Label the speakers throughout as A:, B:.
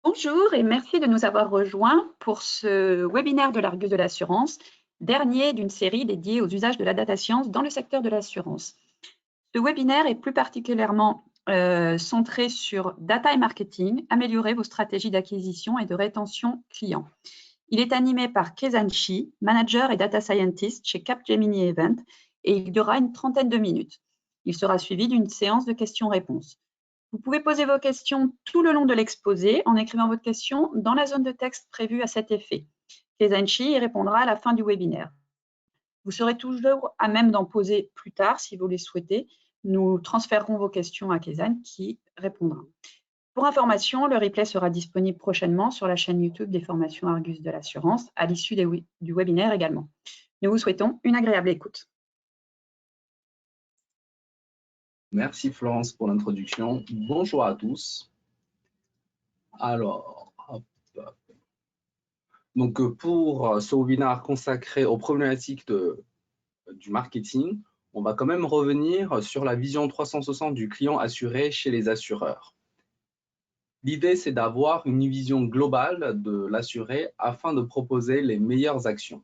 A: Bonjour et merci de nous avoir rejoints pour ce webinaire de l'Argus de l'assurance, dernier d'une série dédiée aux usages de la data science dans le secteur de l'assurance. Ce webinaire est plus particulièrement centré sur data et marketing, améliorer vos stratégies d'acquisition et de rétention client. Il est animé par Kezan Shi, manager et data scientist chez Capgemini Event, et il durera une trentaine de minutes. Il sera suivi d'une séance de questions-réponses. Vous pouvez poser vos questions tout le long de l'exposé en écrivant votre question dans la zone de texte prévue à cet effet. Kezan Shi y répondra à la fin du webinaire. Vous serez toujours à même d'en poser plus tard si vous les souhaitez. Nous transférerons vos questions à Kezan qui répondra. Pour information, le replay sera disponible prochainement sur la chaîne YouTube des formations Argus de l'assurance à l'issue du webinaire également. Nous vous souhaitons une agréable écoute.
B: Merci Florence pour l'introduction. Bonjour à tous. Alors, donc pour ce webinaire consacré aux problématiques du marketing, on va quand même revenir sur la vision 360 du client assuré chez les assureurs. L'idée, c'est d'avoir une vision globale de l'assuré afin de proposer les meilleures actions.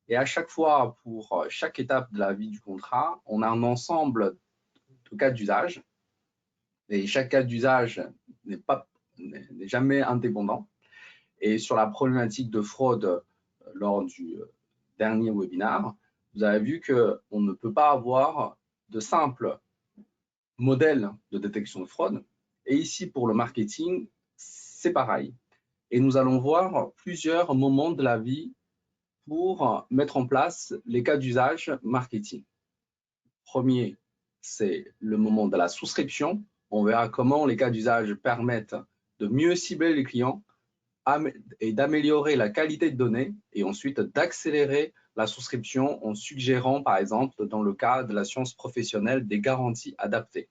B: Et à chaque fois, pour chaque étape de la vie du contrat, on a un ensemble de cas d'usage. Et chaque cas d'usage n'est jamais indépendant. Et sur la problématique de fraude lors du dernier webinaire, vous avez vu qu'on ne peut pas avoir de simple modèle de détection de fraude. Et ici, pour le marketing, c'est pareil. Et nous allons voir plusieurs moments de la vie pour mettre en place les cas d'usage marketing. Premier, c'est le moment de la souscription. On verra comment les cas d'usage permettent de mieux cibler les clients et d'améliorer la qualité de données et ensuite d'accélérer la souscription en suggérant, par exemple, dans le cas de l'assurance professionnelle, des garanties adaptées.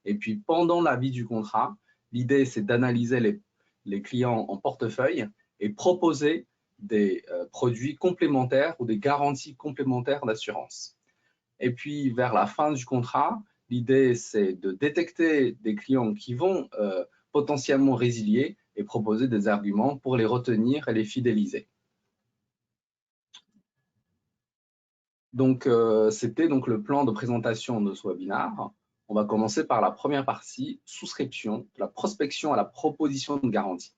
B: Et puis, pendant la vie du contrat, l'idée, c'est d'analyser les clients en portefeuille et proposer des produits complémentaires ou des garanties complémentaires d'assurance. Et puis, vers la fin du contrat, l'idée, c'est de détecter des clients qui vont potentiellement résilier et proposer des arguments pour les retenir et les fidéliser. Donc, c'était donc le plan de présentation de ce webinaire. On va commencer par la première partie, souscription, de la prospection à la proposition de garantie.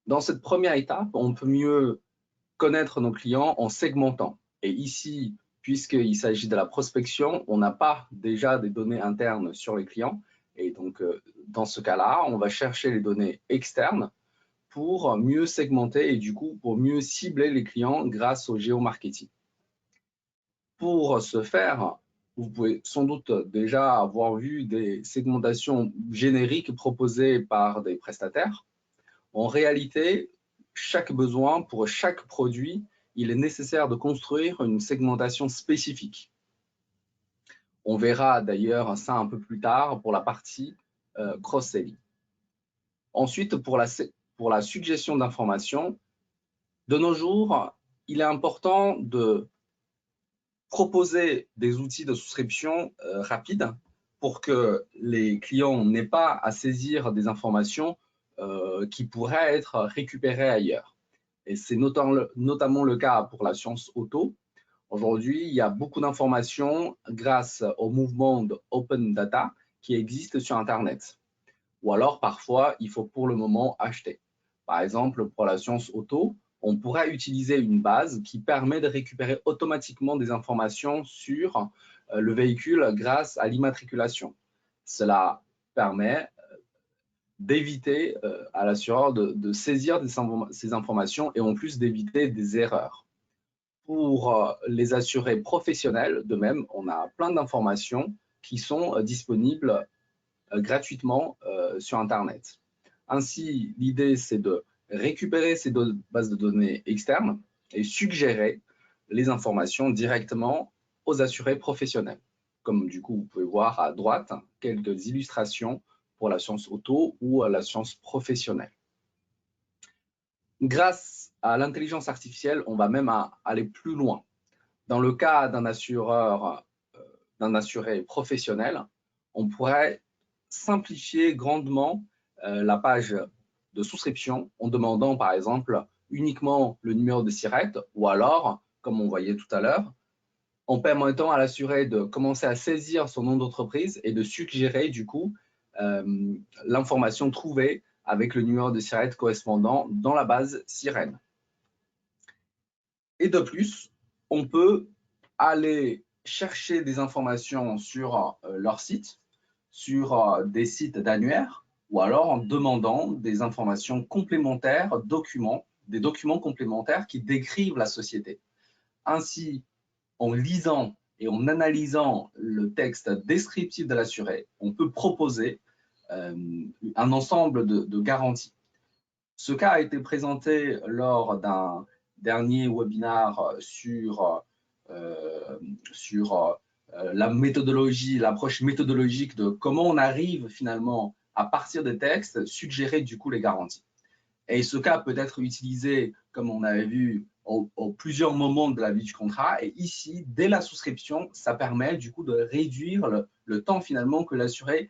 B: Dans cette première étape, on peut mieux connaître nos clients en segmentant. Et ici, puisqu'il s'agit de la prospection, on n'a pas déjà des données internes sur les clients. Et donc, dans ce cas-là, on va chercher les données externes pour mieux segmenter et du coup, pour mieux cibler les clients grâce au géomarketing. Pour ce faire, vous pouvez sans doute déjà avoir vu des segmentations génériques proposées par des prestataires. En réalité, chaque besoin pour chaque produit, il est nécessaire de construire une segmentation spécifique. On verra d'ailleurs ça un peu plus tard pour la partie cross-selling. Ensuite, pour la suggestion d'informations, de nos jours, il est important de proposer des outils de souscription rapides pour que les clients n'aient pas à saisir des informations qui pourraient être récupérées ailleurs. Et c'est notamment le cas pour l'assurance auto. Aujourd'hui, il y a beaucoup d'informations grâce au mouvement de Open Data qui existe sur Internet. Ou alors, parfois, il faut pour le moment acheter. Par exemple, pour l'assurance auto, on pourrait utiliser une base qui permet de récupérer automatiquement des informations sur le véhicule grâce à l'immatriculation. Cela permet d'éviter à l'assureur de saisir ces informations et en plus d'éviter des erreurs. Pour les assurés professionnels, de même, on a plein d'informations qui sont disponibles gratuitement sur Internet. Ainsi, l'idée, c'est de récupérer ces bases de données externes et suggérer les informations directement aux assurés professionnels. Comme du coup, vous pouvez voir à droite quelques illustrations pour l'assurance auto ou à l'assurance professionnelle. Grâce à l'intelligence artificielle, on va même aller plus loin. Dans le cas d'un assuré professionnel, on pourrait simplifier grandement la page de souscription en demandant par exemple uniquement le numéro de SIRET ou alors, comme on voyait tout à l'heure, en permettant à l'assuré de commencer à saisir son nom d'entreprise et de suggérer du coup l'information trouvée avec le numéro de SIRET correspondant dans la base Sirène. Et de plus, on peut aller chercher des informations sur leur site, sur des sites d'annuaires, ou alors en demandant des informations complémentaires, des documents complémentaires qui décrivent la société. Ainsi, en lisant et en analysant le texte descriptif de l'assuré, on peut proposer un ensemble de garanties. Ce cas a été présenté lors d'un dernier webinaire sur la méthodologie, l'approche méthodologique de comment on arrive finalement à partir des textes, suggérer du coup les garanties. Et ce cas peut être utilisé, comme on avait vu, au plusieurs moments de la vie du contrat. Et ici, dès la souscription, ça permet du coup de réduire le temps finalement que l'assuré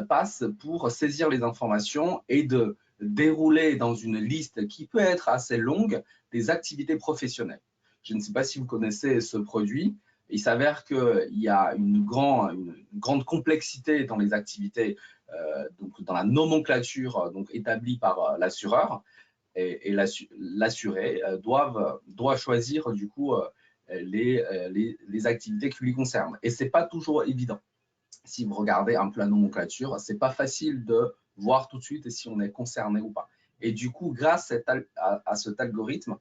B: passe pour saisir les informations et de dérouler dans une liste qui peut être assez longue des activités professionnelles. Je ne sais pas si vous connaissez ce produit. Il s'avère qu'il y a une grande complexité dans les activités, donc dans la nomenclature établie par l'assureur, et l'assuré doit choisir du coup les activités qui lui concernent. Et ce n'est pas toujours évident. Si vous regardez un peu la nomenclature, ce n'est pas facile de voir tout de suite si on est concerné ou pas. Et du coup, grâce à cet algorithme,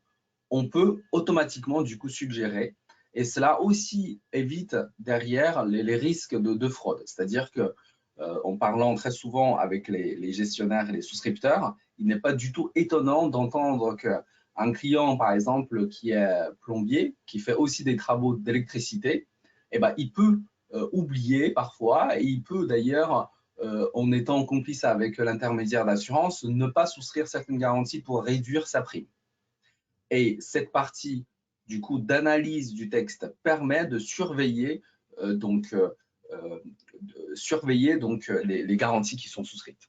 B: on peut automatiquement du coup suggérer, et cela aussi évite derrière les risques de fraude. C'est-à-dire que en parlant très souvent avec les gestionnaires et les souscripteurs, il n'est pas du tout étonnant d'entendre qu'un client, par exemple, qui est plombier, qui fait aussi des travaux d'électricité, eh ben, il peut oublier parfois, et il peut d'ailleurs, en étant complice avec l'intermédiaire d'assurance, ne pas souscrire certaines garanties pour réduire sa prime. Et cette partie du coup d'analyse du texte permet de surveiller les garanties qui sont souscrites.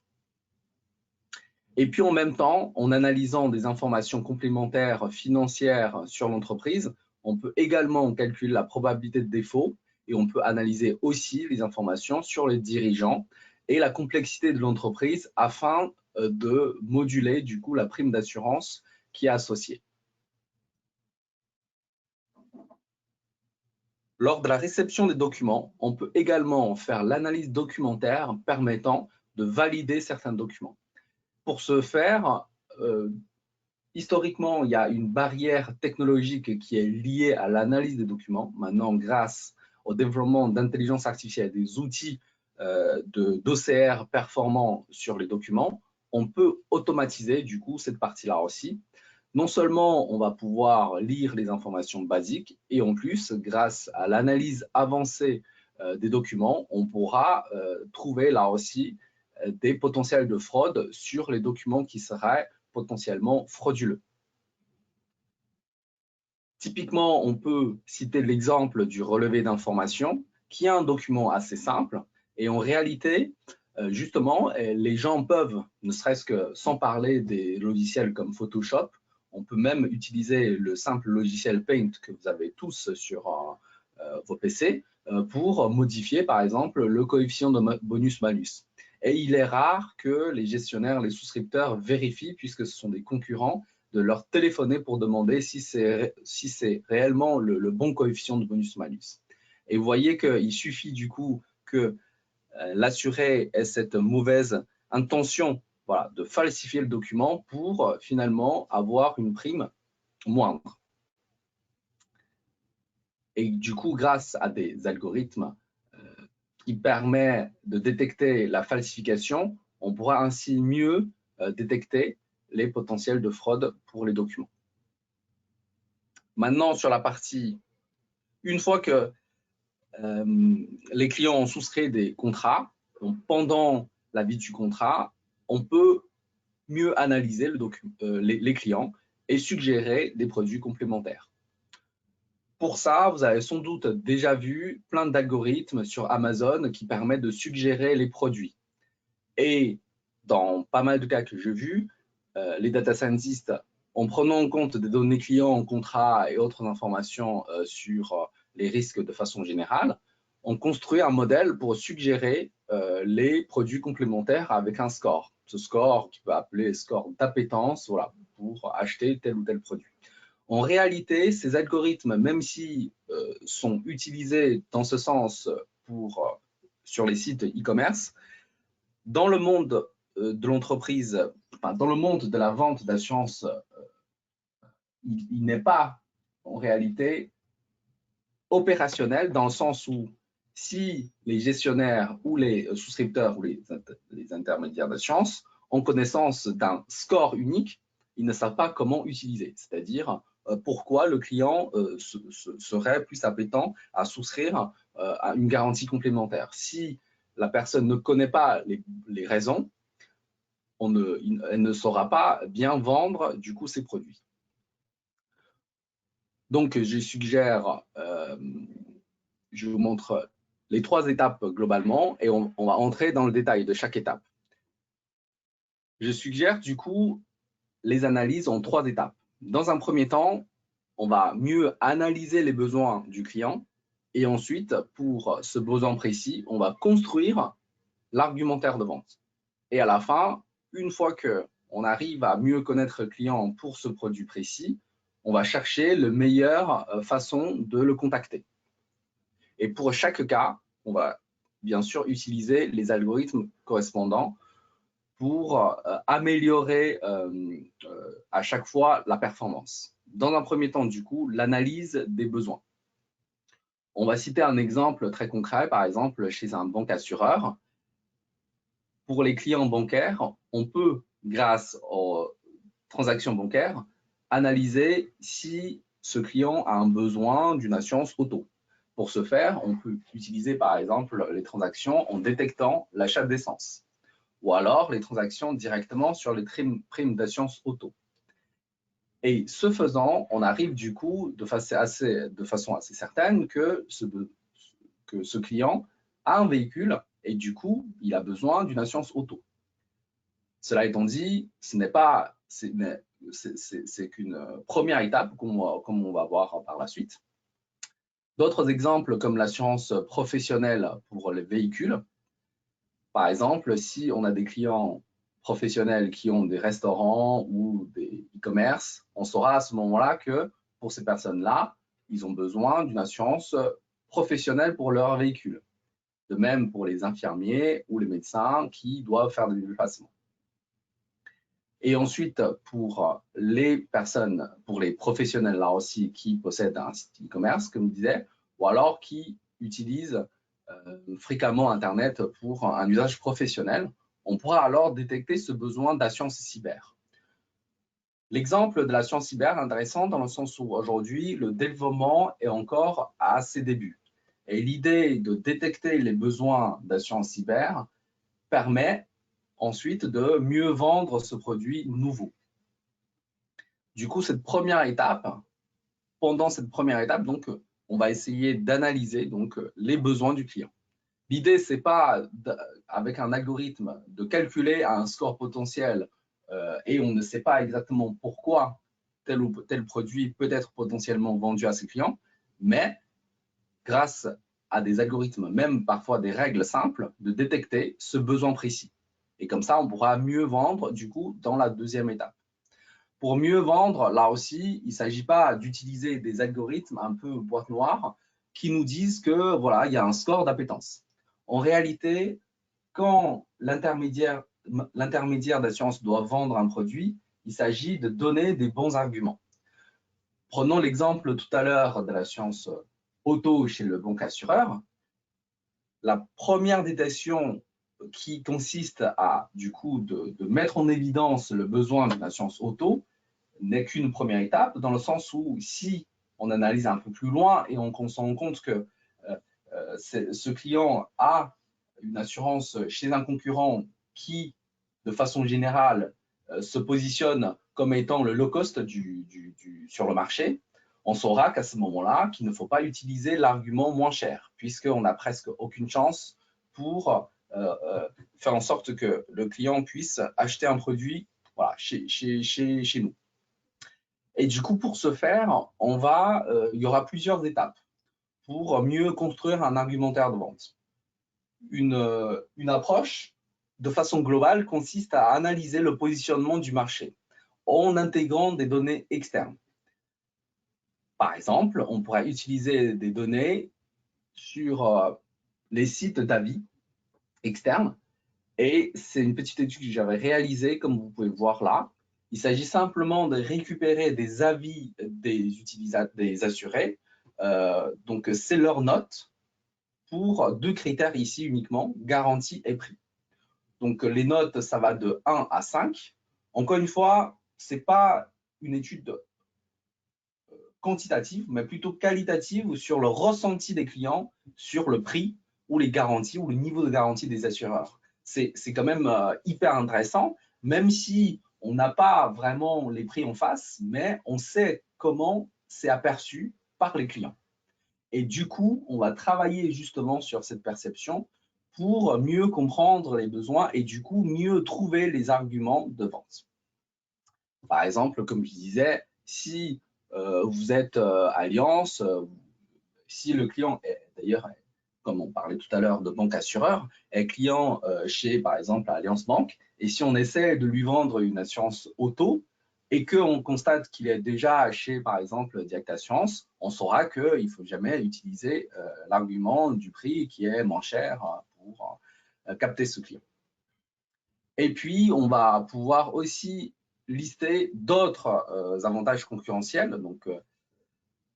B: Et puis en même temps, en analysant des informations complémentaires financières sur l'entreprise, on peut également calculer la probabilité de défaut et on peut analyser aussi les informations sur les dirigeants et la complexité de l'entreprise afin de moduler du coup la prime d'assurance qui est associée. Lors de la réception des documents, on peut également faire l'analyse documentaire permettant de valider certains documents. Pour ce faire, historiquement, il y a une barrière technologique qui est liée à l'analyse des documents. Maintenant, grâce au développement d'intelligence artificielle, des outils d'OCR performants sur les documents, on peut automatiser du coup cette partie-là aussi. Non seulement on va pouvoir lire les informations basiques, et en plus, grâce à l'analyse avancée des documents, on pourra trouver là aussi des potentiels de fraude sur les documents qui seraient potentiellement frauduleux. Typiquement, on peut citer l'exemple du relevé d'informations, qui est un document assez simple, et en réalité, justement, les gens peuvent, ne serait-ce que sans parler des logiciels comme Photoshop, on peut même utiliser le simple logiciel Paint que vous avez tous sur vos PC pour modifier, par exemple, le coefficient de bonus-malus. Et il est rare que les gestionnaires, les souscripteurs vérifient, puisque ce sont des concurrents, de leur téléphoner pour demander si c'est réellement le bon coefficient de bonus-malus. Et vous voyez qu'il suffit du coup que l'assuré ait cette mauvaise intention, voilà, de falsifier le document pour finalement avoir une prime moindre. Et du coup, grâce à des algorithmes qui permettent de détecter la falsification, on pourra ainsi mieux détecter les potentiels de fraude pour les documents. Maintenant, sur la partie, une fois que les clients ont souscrit des contrats, donc pendant la vie du contrat, on peut mieux analyser les clients et suggérer des produits complémentaires. Pour ça, vous avez sans doute déjà vu plein d'algorithmes sur Amazon qui permettent de suggérer les produits. Et dans pas mal de cas que j'ai vus, les data scientists, en prenant en compte des données clients, contrats et autres informations sur les risques de façon générale, ont construit un modèle pour suggérer les produits complémentaires avec un score. Ce score, tu peux appeler score d'appétence, voilà, pour acheter tel ou tel produit. En réalité, ces algorithmes, même si sont utilisés dans ce sens sur les sites e-commerce, dans le monde de l'entreprise, enfin, dans le monde de la vente d'assurance, il n'est pas en réalité opérationnel dans le sens où si les gestionnaires ou les souscripteurs ou les intermédiaires d'assurance ont connaissance d'un score unique, ils ne savent pas comment utiliser, c'est-à-dire pourquoi le client serait plus appétent à souscrire à une garantie complémentaire. Si la personne ne connaît pas les raisons, elle ne saura pas bien vendre du coup ses produits. Donc, je suggère, je vous montre les 3 étapes globalement et on va entrer dans le détail de chaque étape. Je suggère du coup les analyses en 3 étapes. Dans un premier temps, on va mieux analyser les besoins du client et ensuite, pour ce besoin précis, on va construire l'argumentaire de vente. Et à la fin, une fois qu'on arrive à mieux connaître le client pour ce produit précis, on va chercher la meilleure façon de le contacter. Et pour chaque cas, on va bien sûr utiliser les algorithmes correspondants pour améliorer à chaque fois la performance. Dans un premier temps, du coup, l'analyse des besoins. On va citer un exemple très concret, par exemple, chez un banque assureur. Pour les clients bancaires, on peut, grâce aux transactions bancaires, analyser si ce client a un besoin d'une assurance auto. Pour ce faire, on peut utiliser par exemple les transactions en détectant l'achat d'essence ou alors les transactions directement sur les primes d'assurance auto. Et ce faisant, on arrive du coup de façon assez certaine que ce client a un véhicule et du coup, il a besoin d'une assurance auto. Cela étant dit, ce n'est pas, c'est qu'une première étape, comme on va voir par la suite. D'autres exemples comme l'assurance professionnelle pour les véhicules. Par exemple, si on a des clients professionnels qui ont des restaurants ou des e-commerce, on saura à ce moment-là que pour ces personnes-là, ils ont besoin d'une assurance professionnelle pour leur véhicule. De même pour les infirmiers ou les médecins qui doivent faire des déplacements. Et ensuite, pour les personnes, pour les professionnels là aussi qui possèdent un site e-commerce, comme je disais, ou alors qui utilisent fréquemment Internet pour un usage professionnel, on pourra alors détecter ce besoin d'assurance cyber. L'exemple de l'assurance cyber est intéressant dans le sens où aujourd'hui, le développement est encore à ses débuts. Et l'idée de détecter les besoins d'assurance cyber permet ensuite de mieux vendre ce produit nouveau. Du coup, pendant cette première étape, donc, on va essayer d'analyser donc les besoins du client. L'idée, c'est pas avec un algorithme de calculer un score potentiel et on ne sait pas exactement pourquoi tel ou tel produit peut être potentiellement vendu à ses clients, mais grâce à des algorithmes, même parfois des règles simples, de détecter ce besoin précis. Et comme ça, on pourra mieux vendre du coup dans la deuxième étape. Pour mieux vendre, là aussi, il ne s'agit pas d'utiliser des algorithmes un peu boîte noire qui nous disent que voilà, il y a un score d'appétence. En réalité, quand l'intermédiaire d'assurance doit vendre un produit, il s'agit de donner des bons arguments. Prenons l'exemple tout à l'heure de l'assurance auto chez le banque assureur. La première détection qui consiste à, du coup, de mettre en évidence le besoin d'une assurance auto n'est qu'une première étape, dans le sens où si on analyse un peu plus loin et on se rend compte que ce client a une assurance chez un concurrent qui, de façon générale, se positionne comme étant le low cost sur le marché, on saura qu'à ce moment-là, qu'il ne faut pas utiliser l'argument moins cher, puisqu'on n'a presque aucune chance pour faire en sorte que le client puisse acheter un produit voilà, chez nous. Et du coup, pour ce faire, il y aura plusieurs étapes pour mieux construire un argumentaire de vente. Une approche, de façon globale, consiste à analyser le positionnement du marché en intégrant des données externes. Par exemple, on pourrait utiliser des données sur les sites d'avis externes. Et c'est une petite étude que j'avais réalisée, comme vous pouvez voir là. Il s'agit simplement de récupérer des avis des assurés. Donc, c'est leur note pour deux critères ici uniquement, garantie et prix. Donc, les notes, ça va de 1 à 5. Encore une fois, ce n'est pas une étude quantitative, mais plutôt qualitative sur le ressenti des clients sur le prix ou les garanties ou le niveau de garantie des assureurs. C'est quand même hyper intéressant, même si on n'a pas vraiment les prix en face, mais on sait comment c'est aperçu par les clients. Et du coup, on va travailler justement sur cette perception pour mieux comprendre les besoins et du coup mieux trouver les arguments de vente. Par exemple, comme je disais, si vous êtes Allianz, si le client est d'ailleurs, comme on parlait tout à l'heure de banque assureur, est client chez par exemple Allianz Banque, et si on essaie de lui vendre une assurance auto et qu'on constate qu'il est déjà chez par exemple Direct Assurance, on saura qu'il ne faut jamais utiliser l'argument du prix qui est moins cher pour capter ce client. Et puis, on va pouvoir aussi lister d'autres avantages concurrentiels, donc,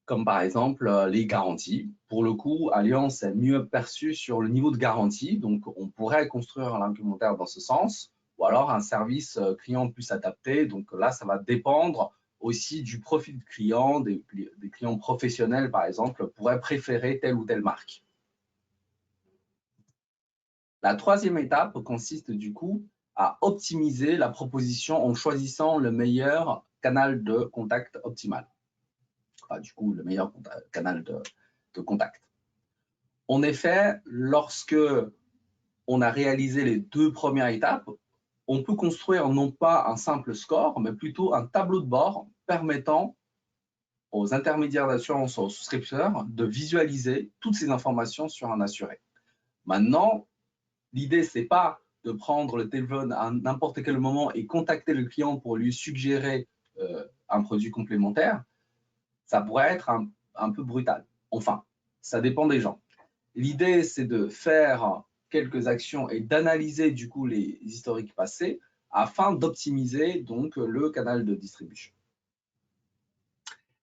B: comme par exemple les garanties. Pour le coup, Allianz est mieux perçu sur le niveau de garantie, donc on pourrait construire un argumentaire dans ce sens, ou alors un service client plus adapté. Donc là, ça va dépendre aussi du profil client, des clients professionnels, par exemple, pourraient préférer telle ou telle marque. La troisième étape consiste du coup à optimiser la proposition en choisissant le meilleur canal de contact optimal. Enfin, du coup, le meilleur canal de contact. En effet, lorsque on a réalisé les deux premières étapes, on peut construire non pas un simple score, mais plutôt un tableau de bord permettant aux intermédiaires d'assurance, aux souscripteurs, de visualiser toutes ces informations sur un assuré. Maintenant, l'idée, ce n'est pas de prendre le téléphone à n'importe quel moment et contacter le client pour lui suggérer un produit complémentaire. Ça pourrait être un peu brutal. Enfin, ça dépend des gens. L'idée, c'est de faire quelques actions et d'analyser du coup les historiques passés afin d'optimiser donc le canal de distribution.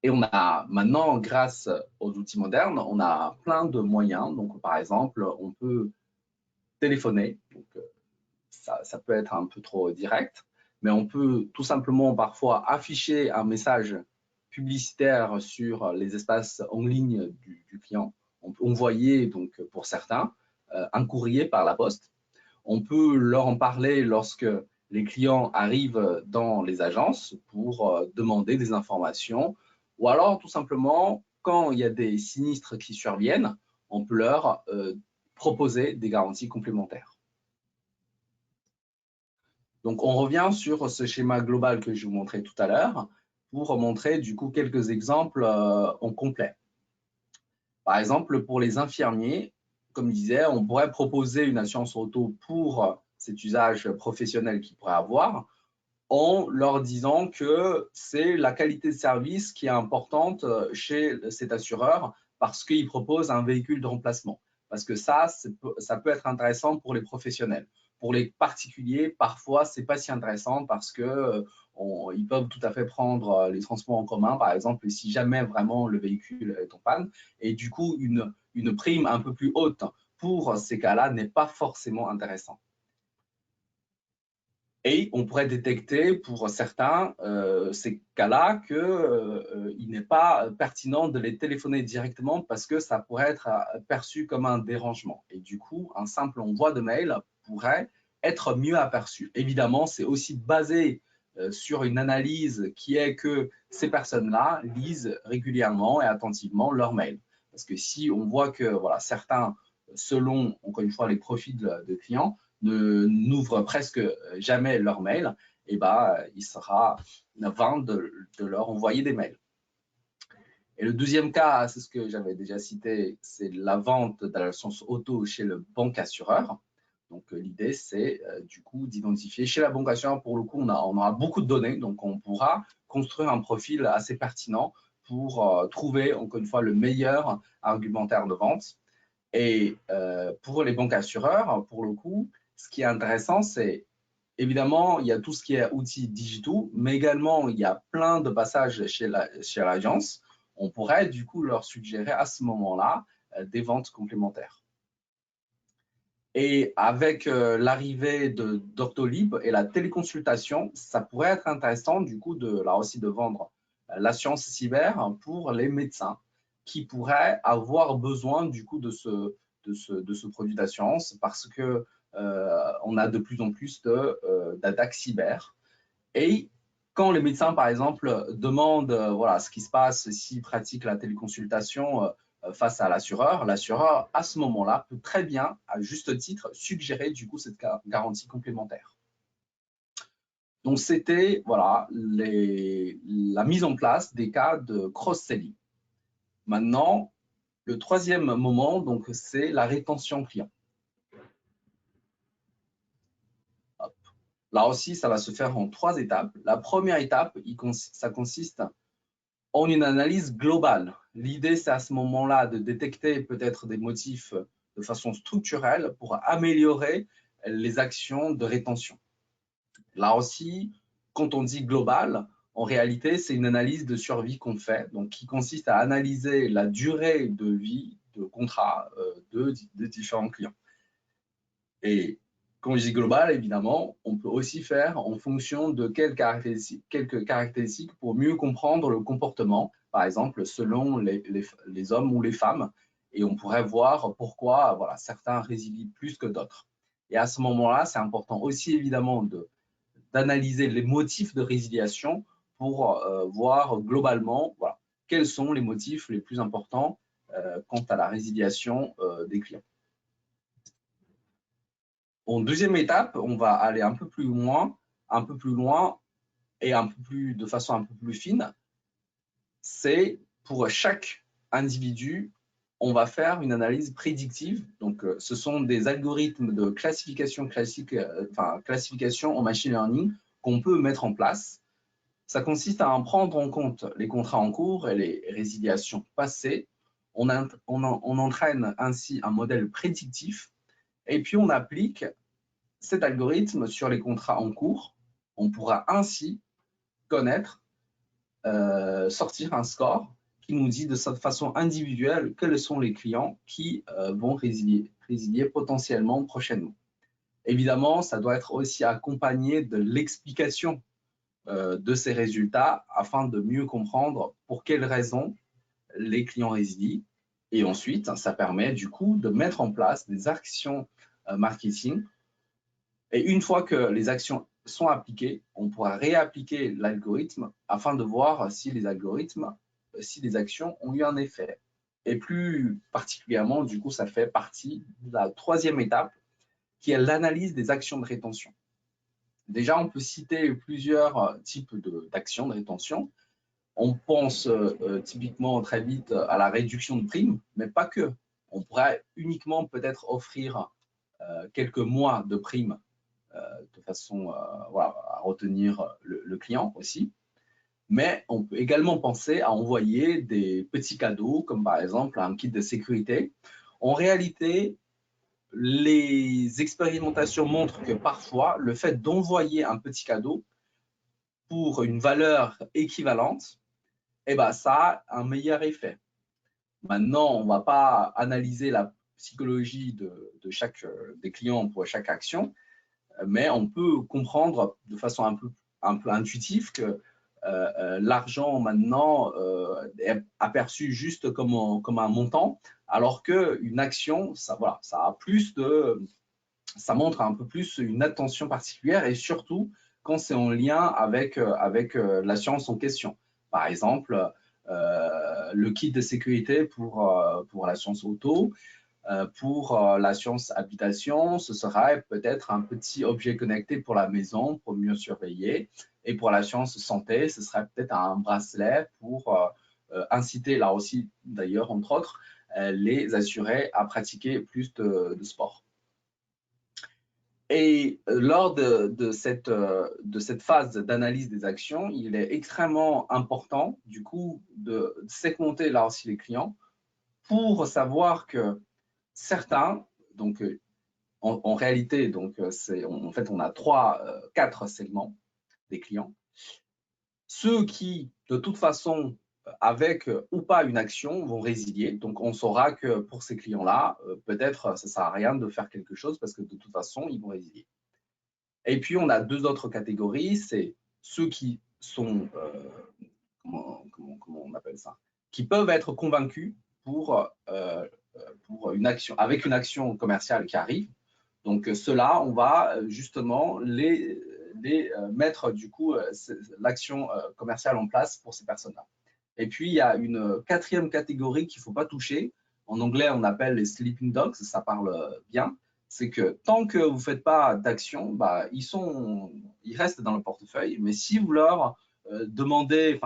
B: Et on a maintenant, grâce aux outils modernes, on a plein de moyens. Donc, par exemple, on peut téléphoner. Donc, ça peut être un peu trop direct, mais on peut tout simplement parfois afficher un message publicitaire sur les espaces en ligne du client. On peut envoyer, donc, pour certains, un courrier par la poste. On peut leur en parler lorsque les clients arrivent dans les agences pour demander des informations, ou alors tout simplement, quand il y a des sinistres qui surviennent, on peut leur proposer des garanties complémentaires. Donc, on revient sur ce schéma global que je vous montrais tout à l'heure pour montrer du coup quelques exemples en complet. Par exemple, pour les infirmiers, comme je disais, on pourrait proposer une assurance auto pour cet usage professionnel qu'ils pourraient avoir en leur disant que c'est la qualité de service qui est importante chez cet assureur parce qu'il propose un véhicule de remplacement. Parce que ça peut être intéressant pour les professionnels. Pour les particuliers, parfois, ce n'est pas si intéressant parce qu'ils peuvent tout à fait prendre les transports en commun, par exemple, si jamais vraiment le véhicule est en panne. Et du coup, une prime un peu plus haute pour ces cas-là n'est pas forcément intéressant. Et on pourrait détecter pour certains ces cas-là qu'il n'est pas pertinent de les téléphoner directement parce que ça pourrait être perçu comme un dérangement. Et du coup, un simple envoi de mail pourrait être mieux aperçu. Évidemment, c'est aussi basé sur une analyse qui est que ces personnes-là lisent régulièrement et attentivement leurs mails. Parce que si on voit que voilà, certains selon, encore une fois, les profils de clients, n'ouvrent presque jamais leur mail, et il sera vain de leur envoyer des mails. Et le deuxième cas, c'est ce que j'avais déjà cité, c'est la vente de l'assurance auto chez le banque assureur. Donc, l'idée, c'est du coup d'identifier chez la banque assureur, pour le coup, on aura beaucoup de données, donc on pourra construire un profil assez pertinent pour trouver, encore une fois, le meilleur argumentaire de vente. Et pour les banques assureurs, pour le coup, ce qui est intéressant, c'est évidemment, il y a tout ce qui est outils digitaux, mais également, il y a plein de passages chez l'agence. On pourrait du coup leur suggérer à ce moment-là des ventes complémentaires. Et avec l'arrivée d'Octolib et la téléconsultation, ça pourrait être intéressant du coup là aussi de vendre l'assurance cyber pour les médecins qui pourraient avoir besoin du coup de ce produit d'assurance parce que on a de plus en plus d'attaques cyber. Et quand les médecins, par exemple, demandent voilà, ce qui se passe s'ils pratiquent la téléconsultation face à l'assureur, l'assureur, à ce moment-là, peut très bien, à juste titre, suggérer du coup cette garantie complémentaire. Donc, c'était voilà, la mise en place des cas de cross-selling. Maintenant, le troisième moment, donc, c'est la rétention client. Hop. Là aussi, ça va se faire en 3 étapes. La première étape, ça consiste en une analyse globale. L'idée, c'est à ce moment-là de détecter peut-être des motifs de façon structurelle pour améliorer les actions de rétention. Là aussi, quand on dit global, en réalité, c'est une analyse de survie qu'on fait, donc qui consiste à analyser la durée de vie de contrat de différents clients. Et quand je dis global, évidemment, on peut aussi faire en fonction de quelques caractéristiques pour mieux comprendre le comportement, par exemple, selon les hommes ou les femmes. Et on pourrait voir pourquoi voilà, certains résilient plus que d'autres. Et à ce moment-là, c'est important aussi, évidemment, d'analyser les motifs de résiliation pour voir globalement voilà, quels sont les motifs les plus importants quant à la résiliation des clients. En deuxième étape, on va aller un peu plus loin et de façon un peu plus fine. C'est pour chaque individu, on va faire une analyse prédictive. Donc, ce sont des algorithmes de classification classification en machine learning qu'on peut mettre en place. Ça consiste à en prendre en compte les contrats en cours et les résiliations passées. On entraîne ainsi un modèle prédictif et puis on applique cet algorithme sur les contrats en cours. On pourra ainsi connaître, sortir un score qui nous dit de cette façon individuelle quels sont les clients qui vont résilier potentiellement prochainement. Évidemment, ça doit être aussi accompagné de l'explication de ces résultats afin de mieux comprendre pour quelles raisons les clients résilient. Et ensuite, ça permet du coup de mettre en place des actions marketing. Et une fois que les actions sont appliquées, on pourra réappliquer l'algorithme afin de voir si les actions ont eu un effet. Et plus particulièrement, du coup, ça fait partie de la troisième étape qui est l'analyse des actions de rétention. Déjà, on peut citer plusieurs types d'actions de rétention. On pense typiquement très vite à la réduction de primes, mais pas que. On pourrait uniquement peut-être offrir quelques mois de primes de façon voilà, à retenir le client aussi. Mais on peut également penser à envoyer des petits cadeaux, comme par exemple un kit de sécurité. En réalité, les expérimentations montrent que parfois, le fait d'envoyer un petit cadeau pour une valeur équivalente, ça a un meilleur effet. Maintenant, on ne va pas analyser la psychologie de chaque des clients pour chaque action, mais on peut comprendre de façon un peu intuitive que l'argent maintenant est aperçu juste comme un montant, alors qu'une action, ça a ça montre un peu plus une attention particulière et surtout quand c'est en lien avec l'assurance en question. Par exemple, le kit de sécurité pour l'assurance auto, Pour l'assurance habitation, ce serait peut-être un petit objet connecté pour la maison pour mieux surveiller. Et pour l'assurance santé, ce serait peut-être un bracelet pour inciter, là aussi d'ailleurs, entre autres, les assurés à pratiquer plus de sport. Et lors de cette phase d'analyse des actions, il est extrêmement important, du coup, de segmenter là aussi les clients pour savoir que certains, donc en réalité, donc en fait, on a 4 segments des clients. Ceux qui, de toute façon, avec ou pas une action, vont résilier. Donc, on saura que pour ces clients-là, peut-être ça ne sert à rien de faire quelque chose parce que de toute façon, ils vont résilier. Et puis, on a 2 autres catégories, c'est ceux qui sont, comment on appelle ça, qui peuvent être convaincus pour une action, avec une action commerciale qui arrive. Donc, ceux-là, on va justement les mettre du coup l'action commerciale en place pour ces personnes-là. Et puis, il y a une 4e catégorie qu'il ne faut pas toucher. En anglais, on appelle les sleeping dogs, ça parle bien. C'est que tant que vous ne faites pas d'action, bah, ils restent dans le portefeuille. Mais si vous leur demandez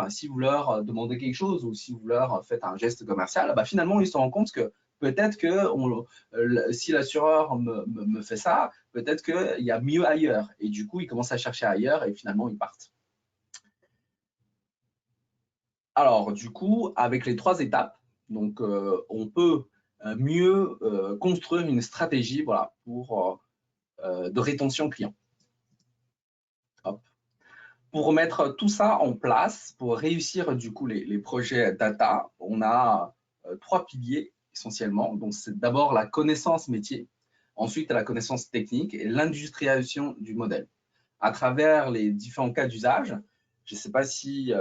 B: quelque chose ou si vous leur faites un geste commercial, bah, finalement, ils se rendent compte que peut-être que si l'assureur me fait ça, peut-être qu'il y a mieux ailleurs. Et du coup, ils commencent à chercher ailleurs et finalement, ils partent. Alors, du coup, avec les 3 étapes, donc, on peut mieux construire une stratégie voilà, de rétention client. Hop. Pour mettre tout ça en place, pour réussir du coup les projets data, on a 3 piliers essentiellement. Donc, c'est d'abord la connaissance métier, ensuite la connaissance technique et l'industrialisation du modèle. À travers les différents cas d'usage, je ne sais pas si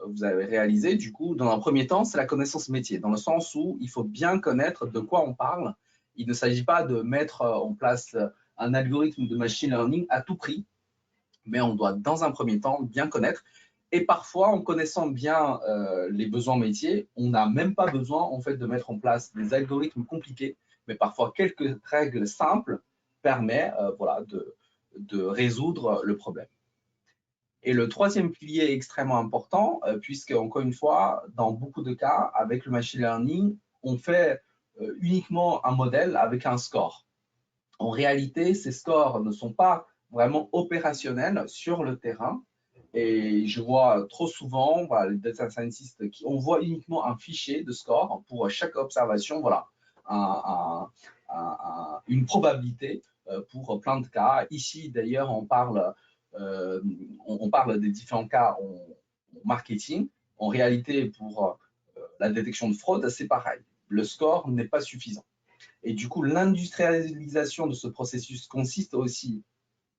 B: vous avez réalisé, du coup, dans un premier temps, c'est la connaissance métier, dans le sens où il faut bien connaître de quoi on parle. Il ne s'agit pas de mettre en place un algorithme de machine learning à tout prix, mais on doit, dans un premier temps, bien connaître. Et parfois, en connaissant bien les besoins métiers, on n'a même pas besoin, en fait, de mettre en place des algorithmes compliqués, mais parfois quelques règles simples permettent voilà, de résoudre le problème. Et le 3e pilier est extrêmement important, puisque, encore une fois, dans beaucoup de cas, avec le machine learning, on fait uniquement un modèle avec un score. En réalité, ces scores ne sont pas vraiment opérationnels sur le terrain. Et je vois trop souvent voilà, les data scientists qui envoient uniquement un fichier de score pour chaque observation, voilà, une probabilité pour plein de cas. Ici, d'ailleurs, on parle des différents cas en marketing. En réalité, pour la détection de fraude, c'est pareil. Le score n'est pas suffisant. Et du coup, l'industrialisation de ce processus consiste aussi,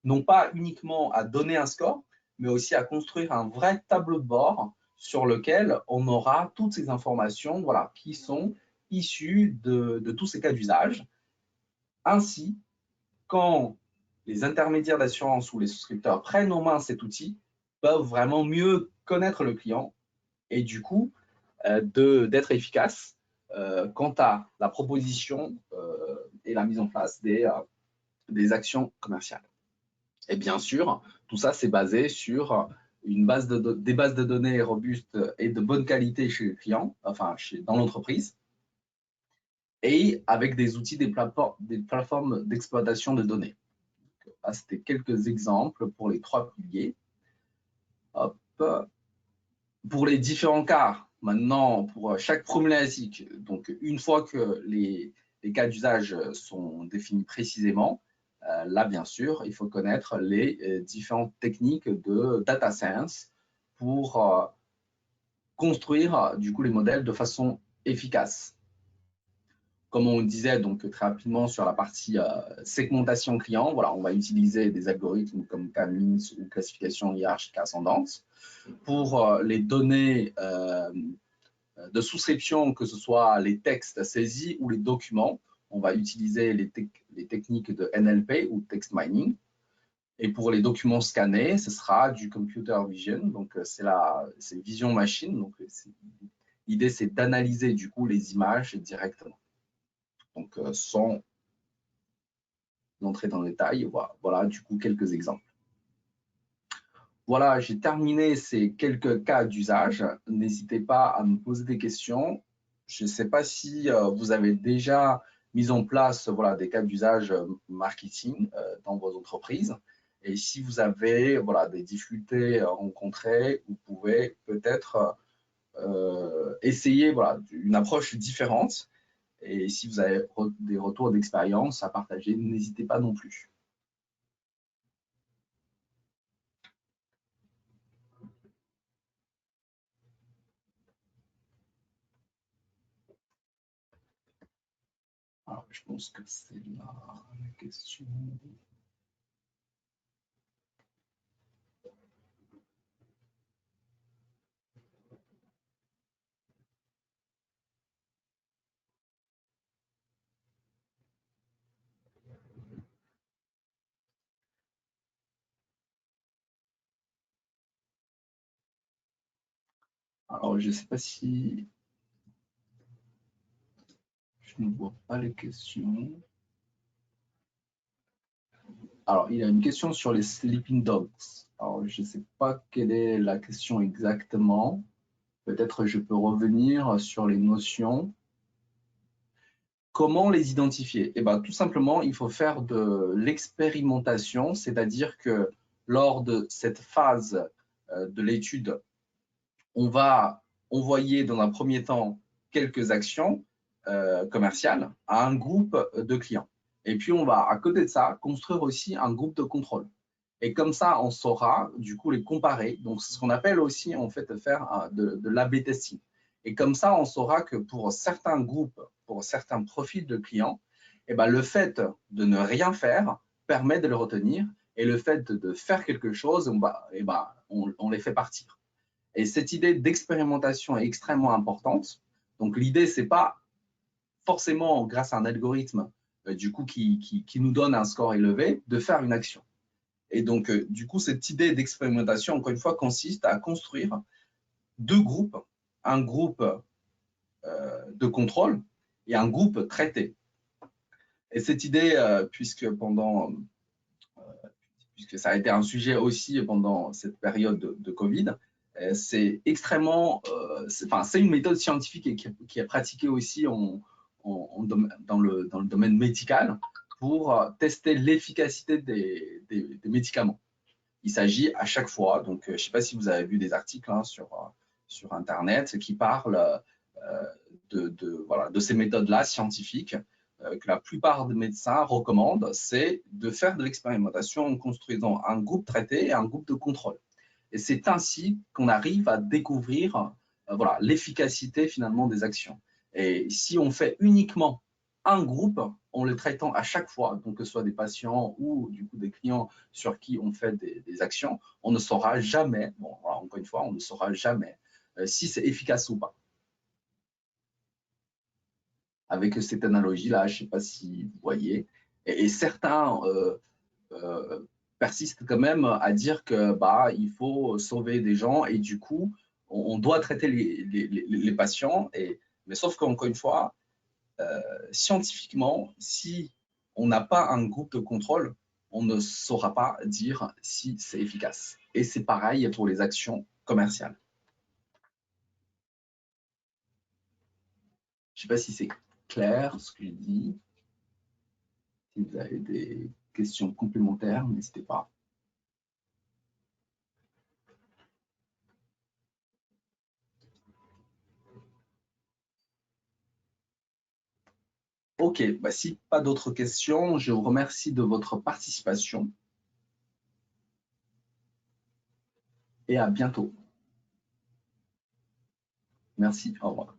B: non pas uniquement à donner un score, mais aussi à construire un vrai tableau de bord sur lequel on aura toutes ces informations voilà, qui sont issues de tous ces cas d'usage. Ainsi, quand les intermédiaires d'assurance ou les souscripteurs prennent en main cet outil, peuvent vraiment mieux connaître le client et du coup d'être efficaces quant à la proposition et la mise en place des actions commerciales. Et bien sûr, tout ça, c'est basé sur des bases de données robustes et de bonne qualité chez le client, enfin dans l'entreprise, et avec des outils des plateformes d'exploitation de données. Là, c'était quelques exemples pour les 3 piliers. Hop. Pour les différents cas, maintenant, pour chaque problématique, donc une fois que les cas d'usage sont définis précisément, là, bien sûr, il faut connaître les différentes techniques de data science pour construire du coup les modèles de façon efficace. Comme on disait donc très rapidement sur la partie segmentation client, voilà, on va utiliser des algorithmes comme K-means ou classification hiérarchique ascendante. Pour les données de souscription, que ce soit les textes saisis ou les documents, on va utiliser les techniques de NLP ou text mining. Et pour les documents scannés, ce sera du computer vision, donc c'est vision machine. Donc l'idée, c'est d'analyser du coup les images directement. Donc, sans entrer dans le détail, voilà du coup quelques exemples. Voilà, j'ai terminé ces quelques cas d'usage. N'hésitez pas à me poser des questions. Je ne sais pas si vous avez déjà mis en place des cas d'usage marketing dans vos entreprises. Et si vous avez des difficultés rencontrées, vous pouvez peut-être essayer une approche différente. Et si vous avez des retours d'expérience à partager, n'hésitez pas non plus. Alors, je pense que c'est la question. Alors, je ne sais pas si je ne vois pas les questions. Alors, il y a une question sur les sleeping dogs. Alors, je ne sais pas quelle est la question exactement. Peut-être je peux revenir sur les notions. Comment les identifier? Eh bien, tout simplement, il faut faire de l'expérimentation, c'est-à-dire que lors de cette phase de l'étude, on va envoyer dans un premier temps quelques actions commerciales à un groupe de clients. Et puis, on va, à côté de ça, construire aussi un groupe de contrôle. Et comme ça, on saura du coup les comparer. Donc, c'est ce qu'on appelle aussi en fait faire de l'A/B testing. Et comme ça, on saura que pour certains groupes, pour certains profils de clients, eh ben, le fait de ne rien faire permet de le retenir. Et le fait de faire quelque chose, on les fait partir. Et cette idée d'expérimentation est extrêmement importante. Donc, l'idée, ce n'est pas forcément grâce à un algorithme du coup, qui nous donne un score élevé, de faire une action. Et donc, du coup, cette idée d'expérimentation, encore une fois, consiste à construire deux groupes, un groupe de contrôle et un groupe traité. Et cette idée, puisque ça a été un sujet aussi pendant cette période de Covid, c'est extrêmement, c'est une méthode scientifique et qui est pratiquée aussi dans le domaine médical pour tester l'efficacité des médicaments. Il s'agit à chaque fois, donc je ne sais pas si vous avez vu des articles sur Internet qui parlent de ces méthodes-là scientifiques que la plupart des médecins recommandent, c'est de faire de l'expérimentation en construisant un groupe traité et un groupe de contrôle. Et c'est ainsi qu'on arrive à découvrir l'efficacité finalement des actions. Et si on fait uniquement un groupe, en le traitant à chaque fois, donc que ce soit des patients ou du coup des clients sur qui on fait des actions, on ne saura jamais, encore une fois, on ne saura jamais si c'est efficace ou pas. Avec cette analogie-là, je ne sais pas si vous voyez, et certains persistent quand même à dire que il faut sauver des gens et du coup, on doit traiter les patients, mais sauf qu'encore une fois, scientifiquement, si on n'a pas un groupe de contrôle, on ne saura pas dire si c'est efficace. Et c'est pareil pour les actions commerciales. Je ne sais pas si c'est clair ce que je dis. Si vous avez des questions complémentaires, n'hésitez pas. Ok, si pas d'autres questions, je vous remercie de votre participation et à bientôt. Merci, au revoir.